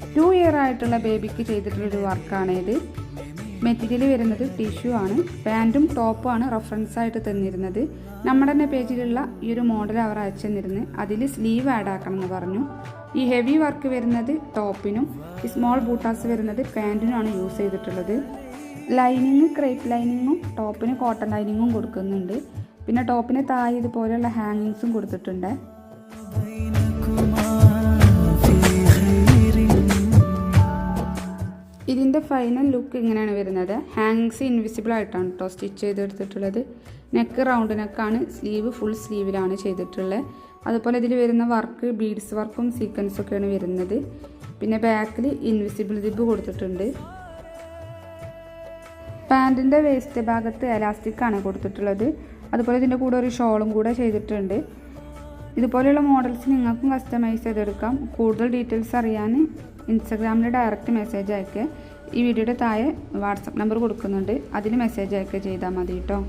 2 year ആയിട്ടുള്ള ബേബിക്ക് ചെയ്തിട്ടുള്ളൊരു വർക്കാണ് ഇത്. മെറ്റീരിയൽ വരുന്നത് ടിഷ്യൂ ആണ്. പാൻറ്റും ടോപ്പും ആണ് റെഫറൻസ് ആയിട്ട് തന്നിരുന്നത്. നമ്മുടെ തന്നെ പേജിലുള്ള ഈ ഒരു മോഡൽ അവർ അയച്ചു തന്നിരുന്നു. അതിൽ സ്ലീവ് ആഡ് ആക്കണം എന്ന് പറഞ്ഞു. ഈ ഹെവി വർക്ക് വരുന്നത് ടോപ്പിനും ഈ സ്മോൾ ബൂട്ടാസ് വരുന്നത് പാൻറ്റിനുമാണ് യൂസ് ചെയ്തിട്ടുള്ളത്. ലൈനിങ് ക്രേപ്പ് ലൈനിങ്ങും ടോപ്പിന് കോട്ടൺ ലൈനിങ്ങും കൊടുക്കുന്നുണ്ട്. പിന്നെ ടോപ്പിന് താഴെ ഇതുപോലെയുള്ള ഹാങ്ങിങ്സും കൊടുത്തിട്ടുണ്ട്. ഇതിൻ്റെ ഫൈനൽ ലുക്ക് ഇങ്ങനെയാണ് വരുന്നത്. ഹാങ്ങിങ്സ് ഇൻവിസിബിൾ ആയിട്ടാണ് കേട്ടോ സ്റ്റിച്ച് ചെയ്തെടുത്തിട്ടുള്ളത്. നെക്ക് റൗണ്ട് നെക്കാണ്. സ്ലീവ് ഫുൾ സ്ലീവിലാണ് ചെയ്തിട്ടുള്ളത്. അതുപോലെ ഇതിൽ വരുന്ന വർക്ക് ബീഡ്സ് വർക്കും സീക്വൻസൊക്കെയാണ് വരുന്നത്. പിന്നെ ബാക്കിൽ ഇൻവിസിബിൾ സിബ് കൊടുത്തിട്ടുണ്ട്. പാൻറ്റിൻ്റെ വേസ്റ്റ് ഭാഗത്ത് എലാസ്റ്റിക്കാണ് കൊടുത്തിട്ടുള്ളത്. അതുപോലെ ഇതിൻ്റെ കൂടെ ഒരു ഷോളും കൂടെ ചെയ്തിട്ടുണ്ട്. ഇതുപോലെയുള്ള മോഡൽസ് നിങ്ങൾക്കും കസ്റ്റമൈസ് ചെയ്തെടുക്കാം. കൂടുതൽ ഡീറ്റെയിൽസ് അറിയാൻ ഇൻസ്റ്റാഗ്രാമിൽ ഡയറക്റ്റ് മെസ്സേജ് അയക്കുക. ഈ വീഡിയോയുടെ താഴെ വാട്സപ്പ് നമ്പർ കൊടുക്കുന്നുണ്ട്. അതിൽ മെസ്സേജ് അയക്കുക ചെയ്താൽ മതി കേട്ടോ.